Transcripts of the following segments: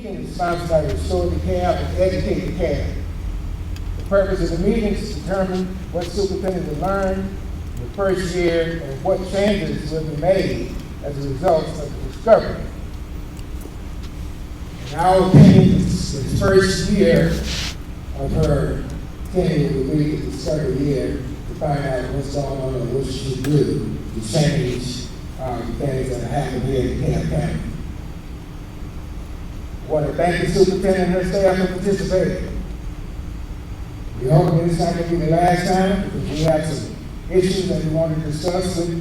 meeting is sponsored by Restore Dekalb and Educate Dekalb. The purpose of the meeting is to determine what superintendent will learn in the first year and what changes will be made as a result of the discovery. In our opinion, the first year of her tenure will be the discovery year to find out what's going on and what she should do to change the things that are happening here in DeKalb County. I want to thank the superintendent and her staff for participating. We hope that it's not going to be the last time because we have some issues that we want to discuss with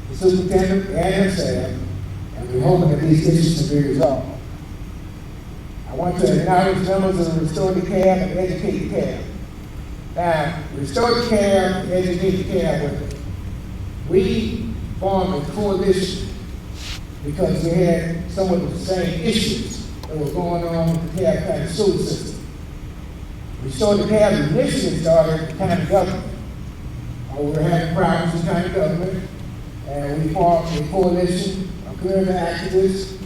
the superintendent and her staff, and we're hoping that these issues will be resolved. I want to acknowledge members of Restore Dekalb and Educate Dekalb. Now, Restore Dekalb and Educate Dekalb, we formed a coalition because we had some of the same issues that were going on with the DeKalb County school system. Restore Dekalb initially started with the county government. We were having problems with county government, and we formed a coalition of community activists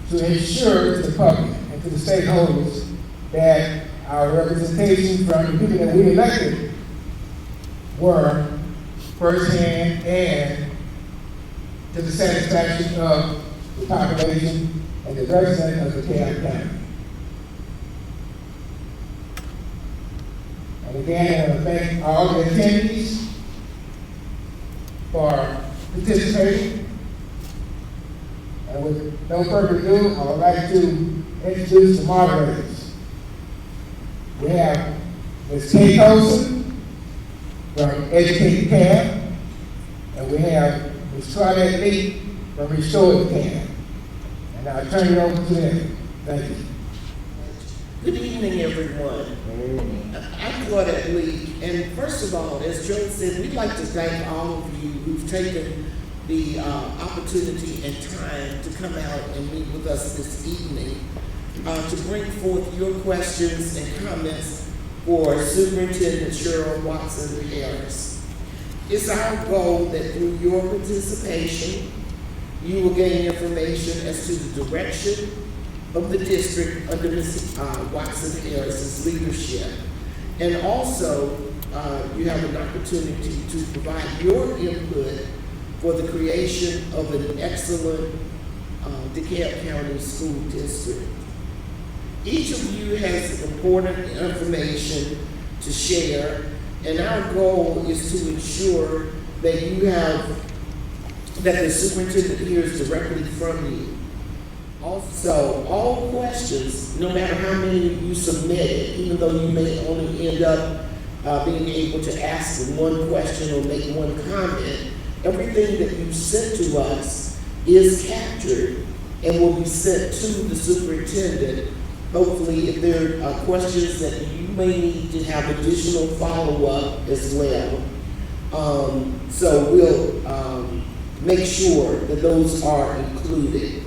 to ensure to the public and to the stakeholders that our representation from the people that we elected were firsthand and to the satisfaction of the population and the residents of the DeKalb County. And again, I want to thank all the attendees for participating. And with no further ado, I would like to introduce the moderators. We have Ms. Kay Colson from Educate Dekalb, and we have Ms. Claudette Lee from Restore Dekalb. And I'll turn it over to them. Thank you. Good evening, everyone. I'm Claudette Lee, and first of all, as Joe said, we'd like to thank all of you who've taken the opportunity and time to come out and meet with us this evening to bring forth your questions and comments for Superintendent Cheryl WatsonHarris. It's our goal that through your participation, you will gain information as to the direction of the district under Ms. WatsonHarris's leadership. And also, you have an opportunity to provide your input for the creation of an excellent DeKalb County school district. Each of you has important information to share, and our goal is to ensure that you have, that the superintendent hears directly from you. Also, all questions, no matter how many you submitted, even though you may only end up being able to ask one question or make one comment, everything that you sent to us is captured and will be sent to the superintendent. Hopefully, if there are questions that you may need to have additional follow-up as well. So we'll make sure that those are included.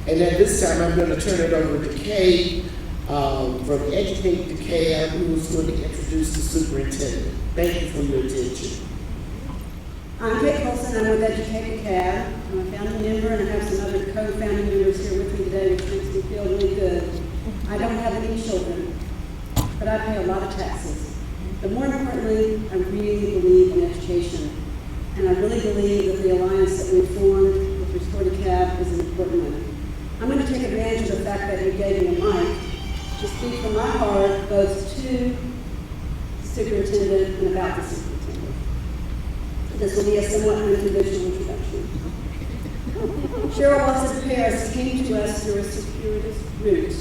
And at this time, I'm going to turn it over to Kay from Educate Dekalb, who is going to introduce the superintendent. Thank you for your attention. I'm Kay Colson. I'm with Educate Dekalb. I'm a founding member, and I have some other co-founding members here with me today, which makes me feel really good. I don't have any children, but I pay a lot of taxes. But more importantly, I really believe in education. And I really believe that the alliance that we've formed with Restore Dekalb is an important one. I'm going to take advantage of the fact that you gave me a mic to speak from my heart both to the superintendent and about the superintendent. This will be a somewhat unconventional introduction. Cheryl WatsonHarris came to us through a circuitous route.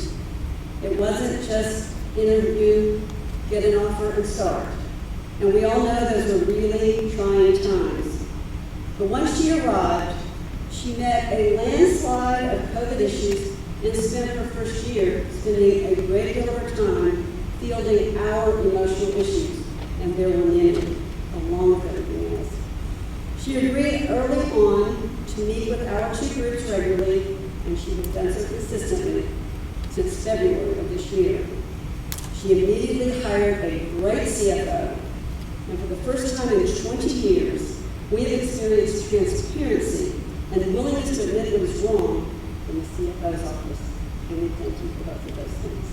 It wasn't just interview, get an offer, and start. And we all know those were really trying times. But once she arrived, she met a landslide of COVID issues and spent her first year spending a great deal of her time fielding our emotional issues, and there were many, along with everything else. She agreed early on to meet with our two groups regularly, and she has done so consistently since February of this year. She immediately hired a great CFO, and for the first time in 20 years, we have experienced transparency and willingness to admit it was wrong from the CFO's office. and we thank you for both of those things.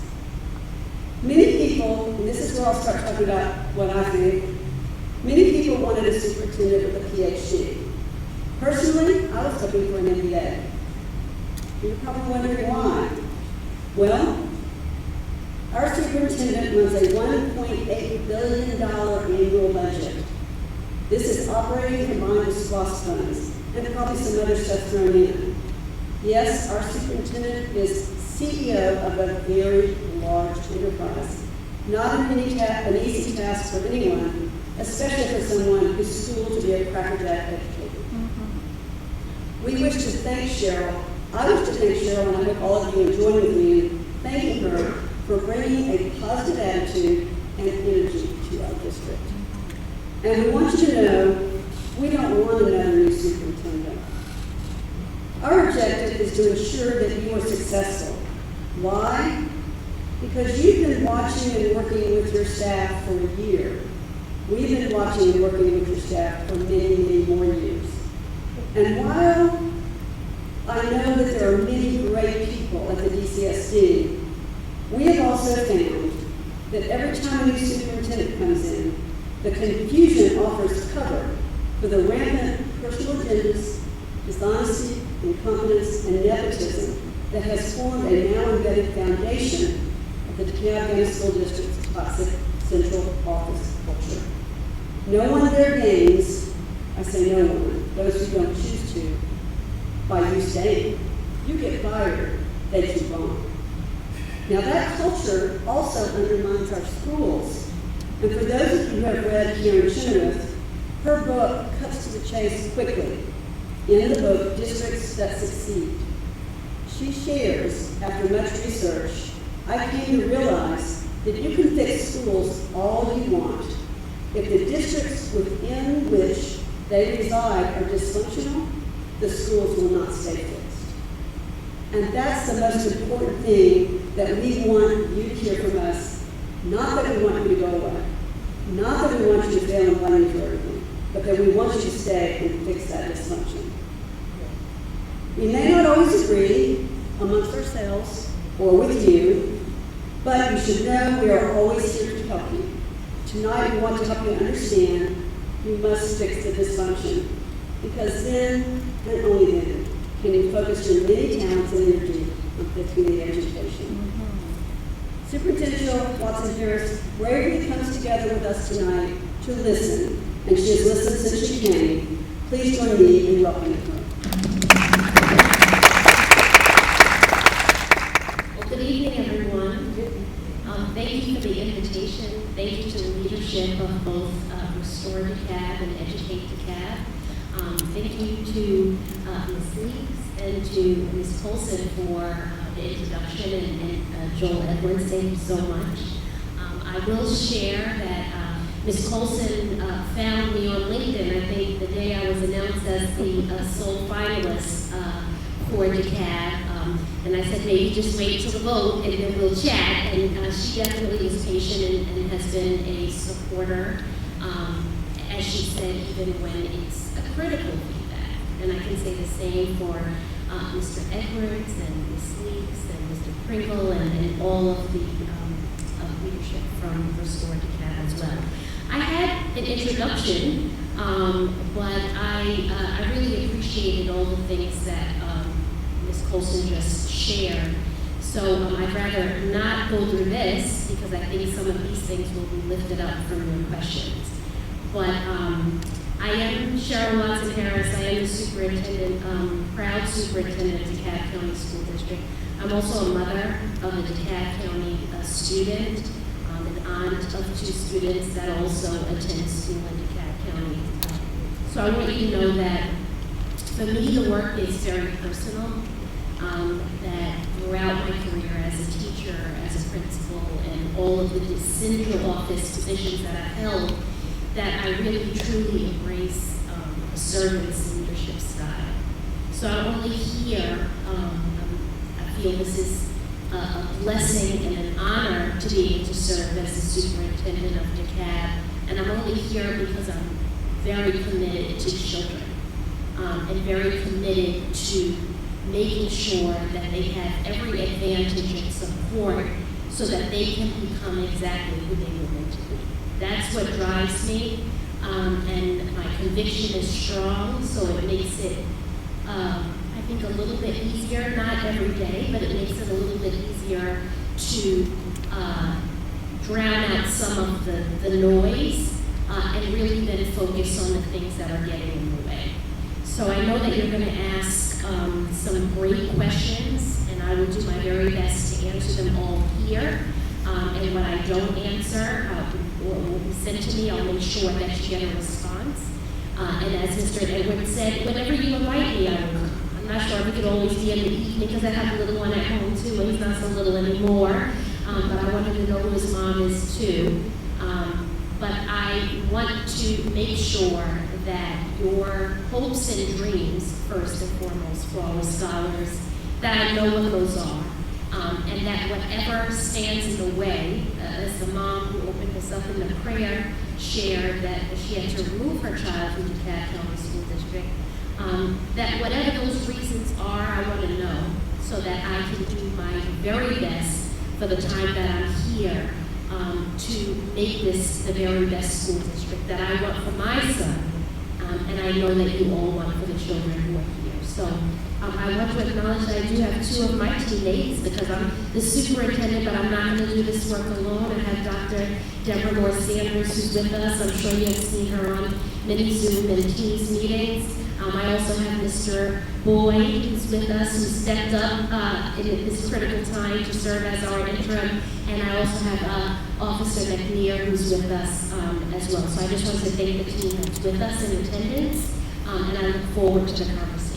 Many people, and this is where I'll start talking about what I think, many people wanted a superintendent with a PhD. Personally, I was hoping for an MBA. You're probably wondering why. Well, our superintendent runs a $1.8 billion annual budget. This is operating combined with SPOS funds, and probably some other stuff thrown in. Yes, our superintendent is CEO of a very large enterprise. Not an easy task for anyone, especially for someone who's schooled to be a crackerjack educator. We wish to thank Cheryl. I wish to thank Cheryl, and I hope all of you will join with me in thanking her for bringing a positive attitude and energy to our district. And we want you to know we don't want another new superintendent. Our objective is to ensure that you are successful. Why? Because you've been watching and working with your staff for a year. We've been watching and working with your staff for many, many more years. And while I know that there are many great people at the DCSD, we have also found that every time a new superintendent comes in, the confusion offers cover for the rampant personal agendas, dishonesty, incompetence, and nepotism that has formed a now embedded foundation of the Dekalb County School District's toxic central office culture. No one there gains, I say no one, those who don't choose to, by you staying. You get fired, they keep on. Now that culture also undermines our schools. And for those of you who have read Karen Chenoweth, her book cuts to the chase quickly. In the book, Districts That Succeed, she shares, after much research, I came to realize that you can fix schools all you want. If the districts within which they reside are dysfunctional, the schools will not stay fixed. And that's the most important thing that we want you to hear from us. Not that we want you to go away. Not that we want you to fail and blame you for everything, but that we want you to stay and fix that dysfunction. We may not always agree amongst ourselves or with you, but you should know we are always here to help you. Tonight we want to help you understand you must fix the dysfunction, because then, and only then, can you focus your many talents and energy on community education. Superintendent Cheryl WatsonHarris bravely comes together with us tonight to listen, and she has listened since she came. Please join me in welcoming her. Well, good evening, everyone. Thank you for the invitation. Thank you to the leadership of both Restore Dekalb and Educate Dekalb. Thank you to Ms. Leaks and to Ms. Colson for the introduction, and Joel Edwards, thank you so much. I will share that Ms. Colson found me on LinkedIn, I think the day I was announced as the sole finalist for Dekalb. And I said, maybe just wait till the vote and then we'll chat. And she definitely is patient and has been a supporter, as she said, even when it's a critical feedback. And I can say the same for Mr. Edwards and Ms. Leaks and Mr. Pringle and all of the leadership from Restore Dekalb as well. I had an introduction, but I really appreciated all the things that Ms. Colson just shared. So I'd rather not go through this because I think some of these things will be lifted up from your questions. But I am Cheryl WatsonHarris. I am the superintendent, proud superintendent of Dekalb County School District. I'm also a mother of a Dekalb County student, an aunt of 2 students that also attend school in Dekalb County. So I want you to know that for me the work is very personal, that throughout my career as a teacher, as a principal, and all of the central office positions that I've held, that I really truly embrace a servant's leadership style. So I'm only here, I feel this is a blessing and an honor to be able to serve as the superintendent of Dekalb, and I'm only here because I'm very committed to children, and very committed to making sure that they have every advantage and support so that they can become exactly who they were meant to be. That's what drives me, and my conviction is strong, so it makes it, I think, a little bit easier, not every day, but it makes it a little bit easier to drown out some of the noise and really then focus on the things that are getting in the way. So I know that you're going to ask some great questions, and I will do my very best to answer them all here. And when I don't answer, or will be sent to me, I'll make sure that you get a response. And as Mr. Edwards said, whenever you invite me, I will come. I'm not sure if it could always be in the evening because I have a little one at home too, and he's not so little anymore. But I wanted to know who his mom is too. But I want to make sure that your hopes and dreams, first and foremost, for all the scholars, that I know what those are. And that whatever stands in the way, as the mom who opened this up in the prayer shared that she had to remove her child from the Dekalb County School District, that whatever those reasons are, I want to know so that I can do my very best for the time that I'm here to make this the very best school district that I want for my son, and I know that you all want for the children who are here. So I want to acknowledge that I do have two of my teammates because I'm the superintendent, but I'm not going to do this work alone. I have Dr. Deborah Moore Sanders who's with us. I'm sure you have seen her on many Zoom and Teams meetings. I also have Mr. Boyd who's with us, who stepped up in this critical time to serve as our interim. And I also have Officer McNear who's with us as well. So I just want to thank the team that's with us in attendance, and I look forward to the conversation.